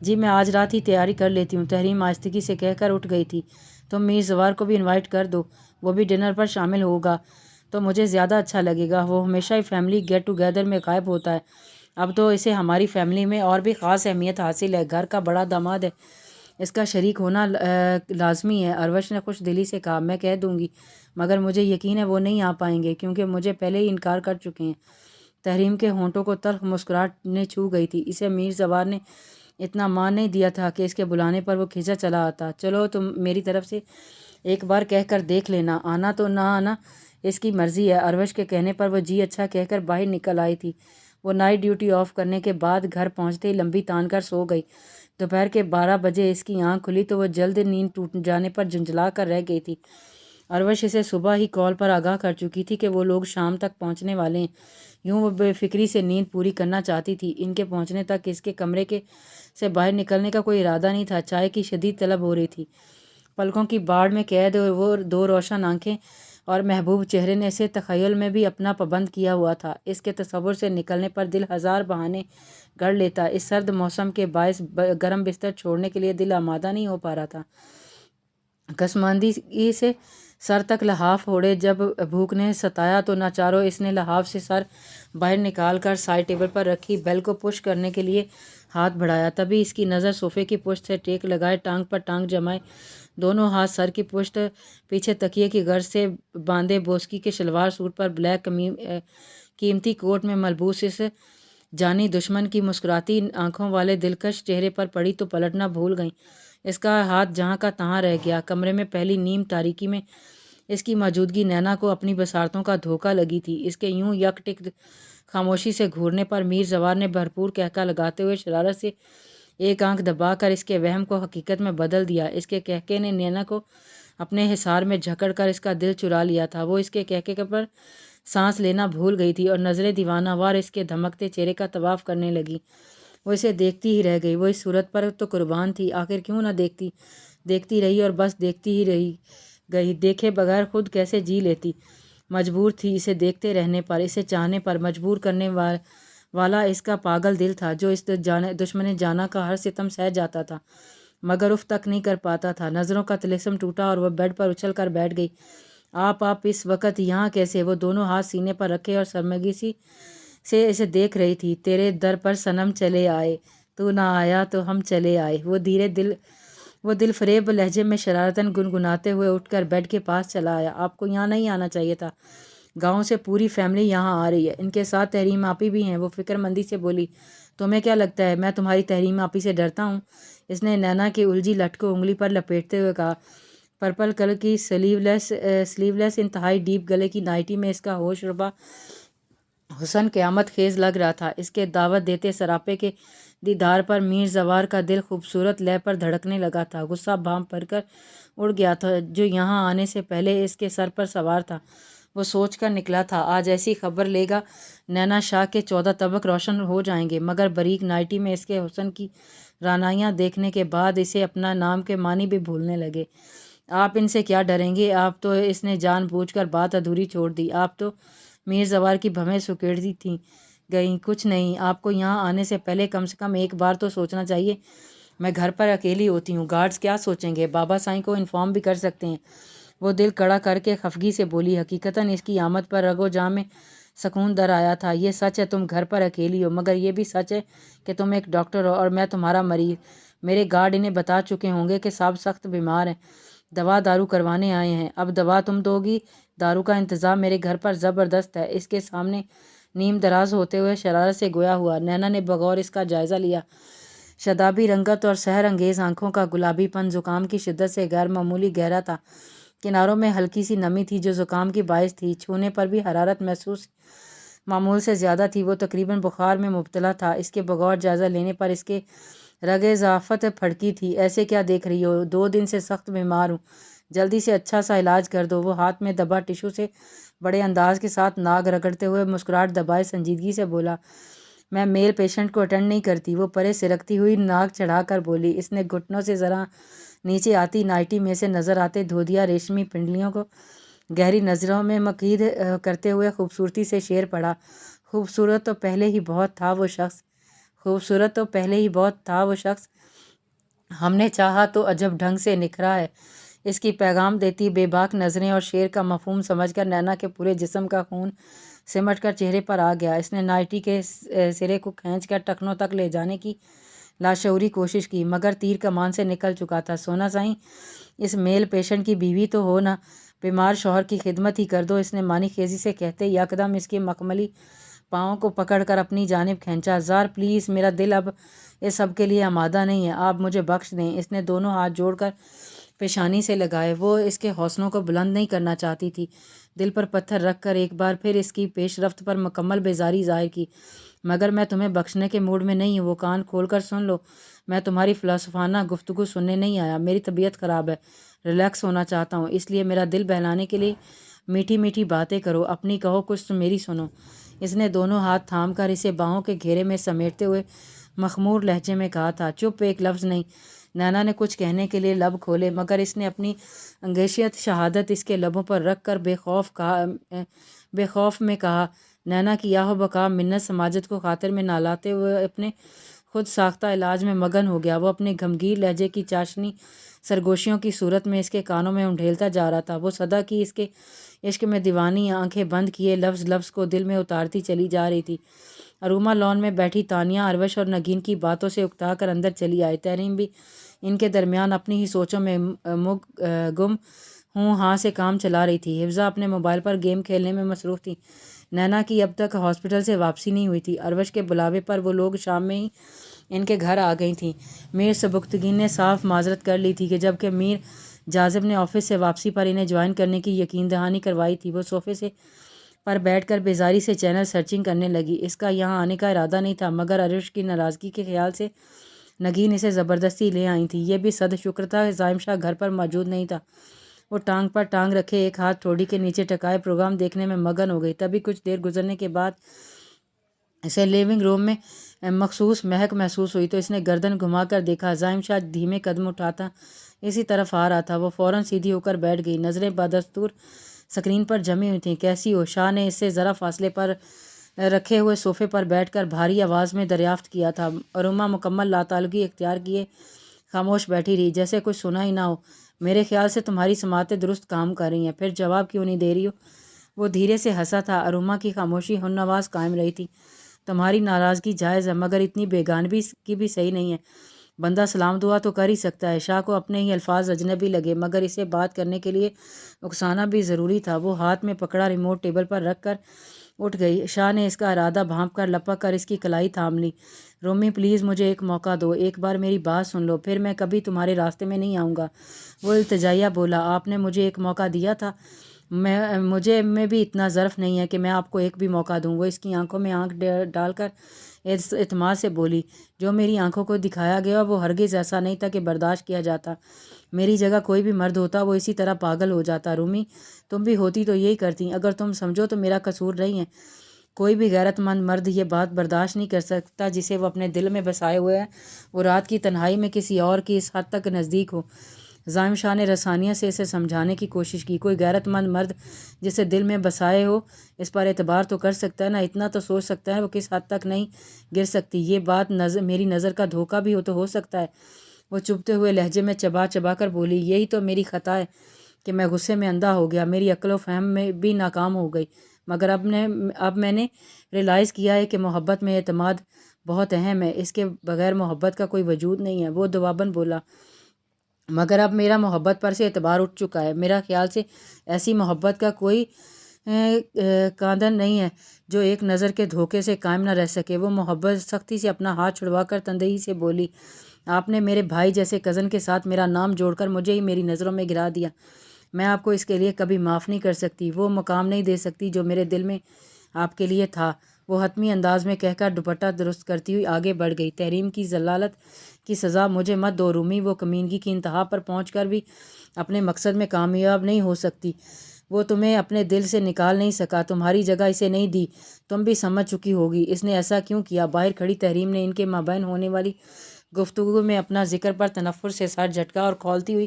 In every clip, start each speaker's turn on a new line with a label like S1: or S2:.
S1: جی میں آج رات ہی تیاری کر لیتی ہوں، تحریم آہستگی سے کہہ کر اٹھ گئی تھی۔ تم میر زوار کو بھی انوائٹ کر دو، وہ بھی ڈنر پر شامل ہوگا تو مجھے زیادہ اچھا لگے گا۔ وہ ہمیشہ ہی فیملی گیٹ ٹوگیدر میں غائب ہوتا ہے، اب تو اسے ہماری فیملی میں اور بھی خاص اہمیت حاصل ہے۔ گھر کا بڑا داماد ہے، اس کا شریک ہونا لازمی ہے۔ عروش نے خوش دلی سے کہا۔ میں کہہ دوں گی، مگر مجھے یقین ہے وہ نہیں آ پائیں گے کیونکہ مجھے پہلے ہی انکار کر چکے ہیں۔ تحریم کے ہونٹوں کو تلخ مسکراہٹ نے چھو گئی تھی۔ اسے میر زوار نے اتنا مان نہیں دیا تھا کہ اس کے بلانے پر وہ کھنچا چلا آتا۔ چلو تم میری طرف سے ایک بار کہہ کر دیکھ لینا، آنا تو نہ آنا اس کی مرضی ہے۔ عروش کے کہنے پر وہ جی اچھا کہہ کر باہر نکل آئی تھی۔ وہ نائٹ ڈیوٹی آف کرنے کے بعد گھر پہنچتے ہی لمبی تان کر سو گئی۔ دوپہر کے 12 بجے اس کی آنکھ کھلی تو وہ جلد نیند ٹوٹ جانے پر جھنجھلا کر رہ گئی تھی۔ عروش اسے صبح ہی کال پر آگاہ کر چکی تھی کہ وہ لوگ شام تک پہنچنے والے ہیں۔ یوں وہ بے فکری سے نیند پوری کرنا چاہتی تھی۔ ان کے پہنچنے تک اس کے کمرے سے باہر نکلنے کا کوئی ارادہ نہیں تھا۔ چائے کی شدید طلب ہو رہی تھی۔ پلکوں کی باڑ میں قید وہ دو روشن آنکھیں اور محبوب چہرے نے اسے تخیل میں بھی اپنا پابند کیا ہوا تھا۔ اس کے تصور سے نکلنے پر دل ہزار بہانے گھڑ لیتا۔ اس سرد موسم کے باعث گرم بستر چھوڑنے کے لیے دل آمادہ نہیں ہو پا رہا تھا۔ کشماندگی سے سر تک لحاف اوڑھے جب بھوک نے ستایا تو ناچارو اس نے لحاف سے سر باہر نکال کر سائڈ ٹیبل پر رکھی بیل کو پش کرنے کے لیے ہاتھ بڑھایا۔ تبھی اس کی نظر صوفے کی پشت سے ٹیک لگائے ٹانگ پر ٹانگ جمائے دونوں ہاتھ سر کی پشت پیچھے تکیے کی غرض سے باندھے بوسکی کے شلوار سوٹ پر بلیک قیمتی کوٹ میں ملبوس اس جانی دشمن کی مسکراتی آنکھوں والے دلکش چہرے پر پڑی تو پلٹنا بھول گئیں۔ اس کا ہاتھ جہاں کا تہاں رہ گیا۔ کمرے میں پہلی نیم تاریکی میں اس کی موجودگی نینا کو اپنی بصارتوں کا دھوکہ لگی تھی۔ اس کے یوں یک ٹک خاموشی سے گھورنے پر میر زوار نے بھرپور کہکا لگاتے ہوئے شرارت سے ایک آنکھ دبا کر اس کے وہم کو حقیقت میں بدل دیا۔ اس کے کہکے نے نینا کو اپنے حصار میں جھکڑ کر اس کا دل چرا لیا تھا۔ وہ اس کے کہکے پر سانس لینا بھول گئی تھی اور نظریں دیوانہ وار اس کے دھمکتے چہرے کا طواف کرنے لگی۔ وہ اسے دیکھتی ہی رہ گئی۔ وہ اس صورت پر تو قربان تھی، آخر کیوں نہ دیکھتی رہی اور بس دیکھتی ہی رہی گئی۔ دیکھے بغیر خود کیسے جی لیتی؟ مجبور تھی اسے دیکھتے رہنے پر، اسے چاہنے پر۔ مجبور کرنے والا اس کا پاگل دل تھا جو اس دشمن جانا کا ہر ستم سہ جاتا تھا مگر اف تک نہیں کر پاتا تھا۔ نظروں کا طلسم ٹوٹا اور وہ بیڈ پر اچھل کر بیٹھ گئی۔ آپ اس وقت یہاں کیسے؟ وہ دونوں ہاتھ سینے پر رکھے اور شرمندگی سے اسے دیکھ رہی تھی۔ تیرے در پر صنم چلے آئے، تو نہ آیا تو ہم چلے آئے۔ وہ دل فریب لہجے میں شرارتاً گنگناتے ہوئے اٹھ کر بیڈ کے پاس چلا آیا۔ آپ کو یہاں نہیں آنا چاہیے تھا، گاؤں سے پوری فیملی یہاں آ رہی ہے، ان کے ساتھ تحریم آپی بھی ہیں۔ وہ فکر مندی سے بولی۔ تمہیں کیا لگتا ہے میں تمہاری تحریم آپی سے ڈرتا ہوں؟ اس نے نینا کی الجھی لٹ کو انگلی پر لپیٹتے ہوئے کہا۔ پرپل کلر کی سلیو لیس انتہائی ڈیپ گلے کی نائٹی میں اس کا ہوش ربا حسن قیامت خیز لگ رہا تھا۔ اس کے دعوت دیتے سراپے کے دیدار پر میر زوار کا دل خوبصورت لے پر دھڑکنے لگا تھا۔ غصہ بھام پر کر اڑ گیا تھا جو یہاں آنے سے پہلے اس کے سر پر سوار تھا۔ وہ سوچ کر نکلا تھا آج ایسی خبر لے گا نینا شاہ کے 14 طبق روشن ہو جائیں گے، مگر باریک نائٹی میں اس کے حسن کی رعنائیاں دیکھنے کے بعد اسے اپنا نام کے معنی بھی بھولنے لگے۔ آپ ان سے کیا ڈریں گے؟ آپ تو اس نے جان بوجھ کر بات ادھوری چھوڑ دی۔ آپ تو میر زوار کی بھویں سکیڑتی تھیں گئیں۔ کچھ نہیں، آپ کو یہاں آنے سے پہلے کم سے کم ایک بار تو سوچنا چاہیے۔ میں گھر پر اکیلی ہوتی ہوں، گارڈز کیا سوچیں گے؟ بابا سائیں کو انفارم بھی کر سکتے ہیں۔ وہ دل کڑا کر کے خفگی سے بولی۔ حقیقتاً اس کی آمد پر رگ و جان میں سکون در آیا تھا۔ یہ سچ ہے تم گھر پر اکیلی ہو، مگر یہ بھی سچ ہے کہ تم ایک ڈاکٹر ہو اور میں تمہارا مریض۔ میرے گارڈ انہیں بتا چکے ہوں گے کہ صاحب سخت بیمار ہیں، دوا دارو کروانے آئے ہیں۔ اب دوا تم دو گی، دارو کا انتظام میرے گھر پر زبردست ہے۔ اس کے سامنے نیم دراز ہوتے ہوئے شرارت سے گویا ہوا۔ نینا نے بغور اس کا جائزہ لیا۔ شادابی رنگت اور سحر انگیز آنکھوں کا گلابی پن زکام کی شدت سے غیر معمولی گہرا تھا۔ کناروں میں ہلکی سی نمی تھی جو زکام کی باعث تھی۔ چھونے پر بھی حرارت محسوس معمول سے زیادہ تھی۔ وہ تقریباً بخار میں مبتلا تھا۔ اس کے بغور جائزہ لینے پر اس کے رگِ ضعفت پھڑکی تھی۔ ایسے کیا دیکھ رہی ہو؟ 2 دن سے سخت بیمار ہوں، جلدی سے اچھا سا علاج کر دو۔ وہ ہاتھ میں دبا ٹشو سے بڑے انداز کے ساتھ ناک رگڑتے ہوئے مسکراہٹ دبائے سنجیدگی سے بولا۔ میں میل پیشنٹ کو اٹینڈ نہیں کرتی۔ وہ پرے سرکتی ہوئی ناک چڑھا کر بولی۔ اس نے گھٹنوں سے ذرا نیچے آتی نائٹی میں سے نظر آتے دھودیا ریشمی پنڈلیوں کو گہری نظروں میں مقید کرتے ہوئے خوبصورتی سے شعر پڑھا۔ خوبصورت تو پہلے ہی بہت تھا وہ شخص ہم نے چاہا تو عجب ڈھنگ سے نکھرا ہے۔ اس کی پیغام دیتی بے باک نظریں اور شعر کا مفہوم سمجھ کر نینا کے پورے جسم کا خون سمٹ کر چہرے پر آ گیا۔ اس نے نائٹی کے سرے کو کھینچ کر ٹخنوں تک لے جانے کی لاشعوری کوشش کی، مگر تیر کمان سے نکل چکا تھا۔ سونا سائیں، اس میل پیشنٹ کی بیوی تو ہو نا، بیمار شوہر کی خدمت ہی کر دو، اس نے مانی خیزی سے کہتے یکدم اس کے مخملی پاؤں کو پکڑ کر اپنی جانب کھینچا۔ زار پلیز، میرا دل اب اس سب کے لیے آمادہ نہیں ہے، آپ مجھے بخش دیں۔ اس نے دونوں ہاتھ جوڑ کر پیشانی سے لگائے۔ وہ اس کے حوصلوں کو بلند نہیں کرنا چاہتی تھی۔ دل پر پتھر رکھ کر ایک بار پھر اس کی پیش رفت پر مکمل بیزاری ظاہر کی۔ مگر میں تمہیں بخشنے کے موڈ میں نہیں ہوں، وہ کان کھول کر سن لو، میں تمہاری فلسفانہ گفتگو سننے نہیں آیا، میری طبیعت خراب ہے، ریلیکس ہونا چاہتا ہوں، اس لیے میرا دل بہلانے کے لیے میٹھی میٹھی باتیں کرو، اپنی کہو کچھ تو میری سنو۔ اس نے دونوں ہاتھ تھام کر اسے باہوں کے گھیرے میں سمیٹتے ہوئے مخمور لہجے میں کہا تھا، چپ، ایک لفظ نہیں۔ نینا نے کچھ کہنے کے لیے لب کھولے، مگر اس نے اپنی انگیشیت شہادت اس کے لبوں پر رکھ کر بے خوف میں کہا، نینا کی یاہو بقا منت سماجت کو خاطر میں نہ لاتے ہوئے اپنے خود ساختہ علاج میں مگن ہو گیا۔ وہ اپنے گھمگیر لہجے کی چاشنی سرگوشیوں کی صورت میں اس کے کانوں میں انڈھیلتا جا رہا تھا۔ وہ صدا کی اس کے عشق میں دیوانی آنکھیں بند کیے لفظ لفظ کو دل میں اتارتی چلی جا رہی تھی۔ اروما لان میں بیٹھی تانیہ اروش اور نگین کی باتوں سے اکتا کر اندر چلی آئی۔ تحریم بھی ان کے درمیان اپنی ہی سوچوں میں گم ہوں ہاں سے کام چلا رہی تھی۔ حفظہ اپنے موبائل پر گیم کھیلنے میں مصروف تھی۔ نینا کی اب تک ہاسپٹل سے واپسی نہیں ہوئی تھی۔ اروش کے بلاوے پر وہ لوگ شام میں ہی ان کے گھر آ گئی تھیں۔ میر سبکتگین نے صاف معذرت کر لی تھی کہ جبکہ میر جاذب نے آفس سے واپسی پر انہیں جوائن کرنے کی یقین دہانی کروائی تھی۔ وہ صوفے پر بیٹھ کر بیزاری سے چینل سرچنگ کرنے لگی۔ اس کا یہاں آنے کا ارادہ نہیں تھا، مگر اروش کی ناراضگی کے خیال سے نگین اسے زبردستی لے آئی تھی۔ یہ بھی صد شکر تھا زائم شاہ گھر پر موجود نہیں تھا۔ وہ ٹانگ پر ٹانگ رکھے ایک ہاتھ ٹھوڑی کے نیچے ٹکائے پروگرام دیکھنے میں مگن ہو گئی۔ تبھی کچھ دیر گزرنے کے بعد اسے لیونگ روم میں مخصوص مہک محسوس ہوئی تو اس نے گردن گھما کر دیکھا، زائم شاہ دھیمے قدم اٹھاتا اسی طرف آ رہا تھا۔ وہ فوراً سیدھی ہو کر بیٹھ گئی، نظریں بدستور سکرین پر جمی ہوئی تھیں۔ کیسی ہو؟ شاہ نے اس سے ذرا فاصلے پر رکھے ہوئے صوفے پر بیٹھ کر بھاری آواز میں دریافت کیا تھا۔ اروما مکمل لاتعلقی اختیار کیے خاموش بیٹھی رہی، جیسے کچھ سنا ہی نہ ہو۔ میرے خیال سے تمہاری سماعتیں درست کام کر رہی ہیں، پھر جواب کیوں نہیں دے رہی ہو؟ وہ دھیرے سے ہنسا تھا۔ اروما کی خاموشی ہمنواز قائم رہی تھی۔ تمہاری ناراضگی جائز ہے، مگر اتنی بیگانگی کی بھی صحیح نہیں ہے۔ بندہ سلام دعا تو کر ہی سکتا ہے۔ شاہ کو اپنے ہی الفاظ اجنبی لگے، مگر اسے بات کرنے کے لیے اکسانا بھی ضروری تھا۔ وہ ہاتھ میں پکڑا ریموٹ ٹیبل پر رکھ کر اٹھ گئی۔ شاہ نے اس کا ارادہ بھانپ کر لپک کر اس کی کلائی تھام لی۔ رومی پلیز مجھے ایک موقع دو، ایک بار میری بات سن لو، پھر میں کبھی تمہارے راستے میں نہیں آؤں گا۔ وہ التجائیہ بولا، آپ نے مجھے ایک موقع دیا تھا، مجھے میں بھی اتنا ظرف نہیں ہے کہ میں آپ کو ایک بھی موقع دوں۔ وہ اس کی آنکھوں میں آنکھ ڈال کر اعتماد سے بولی، جو میری آنکھوں کو دکھایا گیا وہ ہرگز ایسا نہیں تھا کہ برداشت کیا جاتا۔ میری جگہ کوئی بھی مرد ہوتا وہ اسی طرح پاگل ہو جاتا۔ رومی، تم بھی ہوتی تو یہی کرتی۔ اگر تم سمجھو تو میرا قصور نہیں ہے۔ کوئی بھی غیرت مند مرد یہ بات برداشت نہیں کر سکتا جسے وہ اپنے دل میں بسائے ہوئے ہے وہ رات کی تنہائی میں کسی اور کی اس حد تک نزدیک ہو۔ زائم شاہ نے رسانیت سے اسے سمجھانے کی کوشش کی، کوئی غیرت مند مرد جسے دل میں بسائے ہو اس پر اعتبار تو کر سکتا ہے نا، اتنا تو سوچ سکتا ہے وہ کس حد تک نہیں گر سکتی۔ یہ بات میری نظر کا دھوکہ بھی ہو سکتا ہے۔ وہ چبھتے ہوئے لہجے میں چبا چبا کر بولی، یہی تو میری خطا ہے کہ میں غصے میں اندھا ہو گیا، میری عقل و فہم میں بھی ناکام ہو گئی۔ مگر اب میں نے ریلائز کیا ہے کہ محبت میں اعتماد بہت اہم ہے، اس کے بغیر محبت کا کوئی وجود نہیں ہے۔ وہ دبابن بولا، مگر اب میرا محبت پر سے اعتبار اٹھ چکا ہے۔ میرا خیال سے ایسی محبت کا کوئی کاندن نہیں ہے جو ایک نظر کے دھوکے سے قائم نہ رہ سکے۔ وہ محبت سختی سے اپنا ہاتھ چھڑوا کر تندہی سے بولی، آپ نے میرے بھائی جیسے کزن کے ساتھ میرا نام جوڑ کر مجھے ہی میری نظروں میں گرا دیا۔ میں آپ کو اس کے لیے کبھی معاف نہیں کر سکتی، وہ مقام نہیں دے سکتی جو میرے دل میں آپ کے لیے تھا۔ وہ حتمی انداز میں کہہ کر دوپٹہ درست کرتی ہوئی آگے بڑھ گئی، تحریم کی ضلالت کی سزا مجھے مت دو رومی، وہ کمینگی کی انتہا پر پہنچ کر بھی اپنے مقصد میں کامیاب نہیں ہو سکتی۔ وہ تمہیں اپنے دل سے نکال نہیں سکا، تمہاری جگہ اسے نہیں دی، تم بھی سمجھ چکی ہوگی اس نے ایسا کیوں کیا۔ باہر کھڑی تحریم نے ان کے مابین ہونے والی گفتگو میں اپنا ذکر پر تنفر سے سر جھٹکا اور کھولتی ہوئی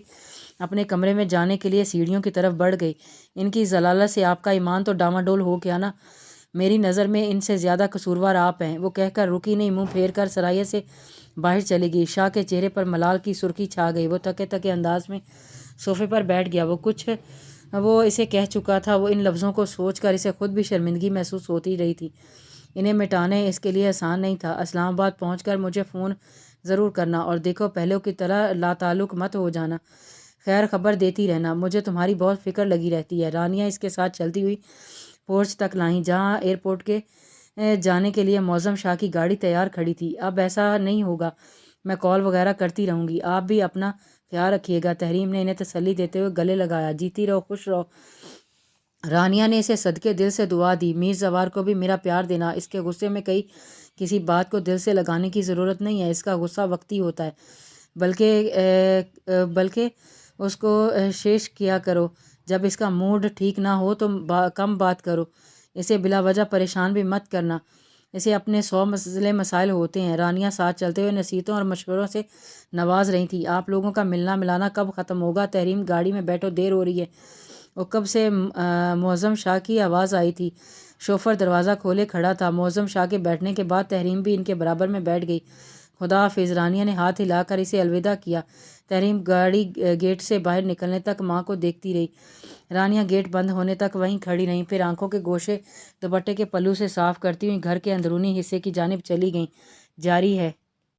S1: اپنے کمرے میں جانے کے لیے سیڑھیوں کی طرف بڑھ گئی۔ ان کی ضلالت سے آپ کا ایمان تو ڈاواڈول ہو گیا نا۔ میری نظر میں ان سے زیادہ قصوروار آپ ہیں۔ وہ کہہ کر رکی نہیں، منہ پھیر کر سرائے سے باہر چلی گئی۔ شاہ کے چہرے پر ملال کی سرخی چھا گئی۔ وہ تھکے تھکے انداز میں صوفے پر بیٹھ گیا۔ وہ اسے کہہ چکا تھا۔ وہ ان لفظوں کو سوچ کر اسے خود بھی شرمندگی محسوس ہوتی رہی تھی۔ انہیں مٹانے اس کے لیے آسان نہیں تھا۔ اسلام آباد پہنچ کر مجھے فون ضرور کرنا، اور دیکھو پہلے کی طرح لاتعلق مت ہو جانا، خیر خبر دیتی رہنا۔ مجھے تمہاری بہت فکر لگی رہتی ہے۔ رانیہ اس کے ساتھ چلتی ہوئی پورچ تک لائیں جہاں ایئرپورٹ کے جانے کے لیے معظم شاہ کی گاڑی تیار کھڑی تھی۔ اب ایسا نہیں ہوگا، میں کال وغیرہ کرتی رہوں گی، آپ بھی اپنا خیال رکھیے گا۔ تحریم نے انہیں تسلی دیتے ہوئے گلے لگایا۔ جیتی رہو، خوش رہو۔ رانیہ نے اسے صدقے دل سے دعا دی۔ میر زوار کو بھی میرا پیار دینا۔ اس کے غصے میں کسی بات کو دل سے لگانے کی ضرورت نہیں ہے۔ اس کا غصہ وقتی ہوتا ہے، بلکہ اس کو شیش کیا کرو۔ جب اس کا موڈ ٹھیک نہ ہو تو کم بات کرو۔ اسے بلا وجہ پریشان بھی مت کرنا۔ اسے اپنے 100 مسائل ہوتے ہیں۔ رانیہ ساتھ چلتے ہوئے نصیحتوں اور مشوروں سے نواز رہی تھی۔ آپ لوگوں کا ملنا ملانا کب ختم ہوگا؟ تحریم گاڑی میں بیٹھو، دیر ہو رہی ہے۔ کب سے معظم شاہ کی آواز آئی تھی۔ شوفر دروازہ کھولے کھڑا تھا۔ معظم شاہ کے بیٹھنے کے بعد تحریم بھی ان کے برابر میں بیٹھ گئی۔ خدا حافظ۔ رانیہ نے ہاتھ ہلا کر اسے الوداع کیا۔ تحریم گاڑی گیٹ سے باہر نکلنے تک ماں کو دیکھتی رہی۔ رانیہ گیٹ بند ہونے تک وہیں کھڑی رہیں، پھر آنکھوں کے گوشے دوپٹے کے پلو سے صاف کرتی ہوئی گھر کے اندرونی حصے کی جانب چلی گئیں۔ جاری ہے۔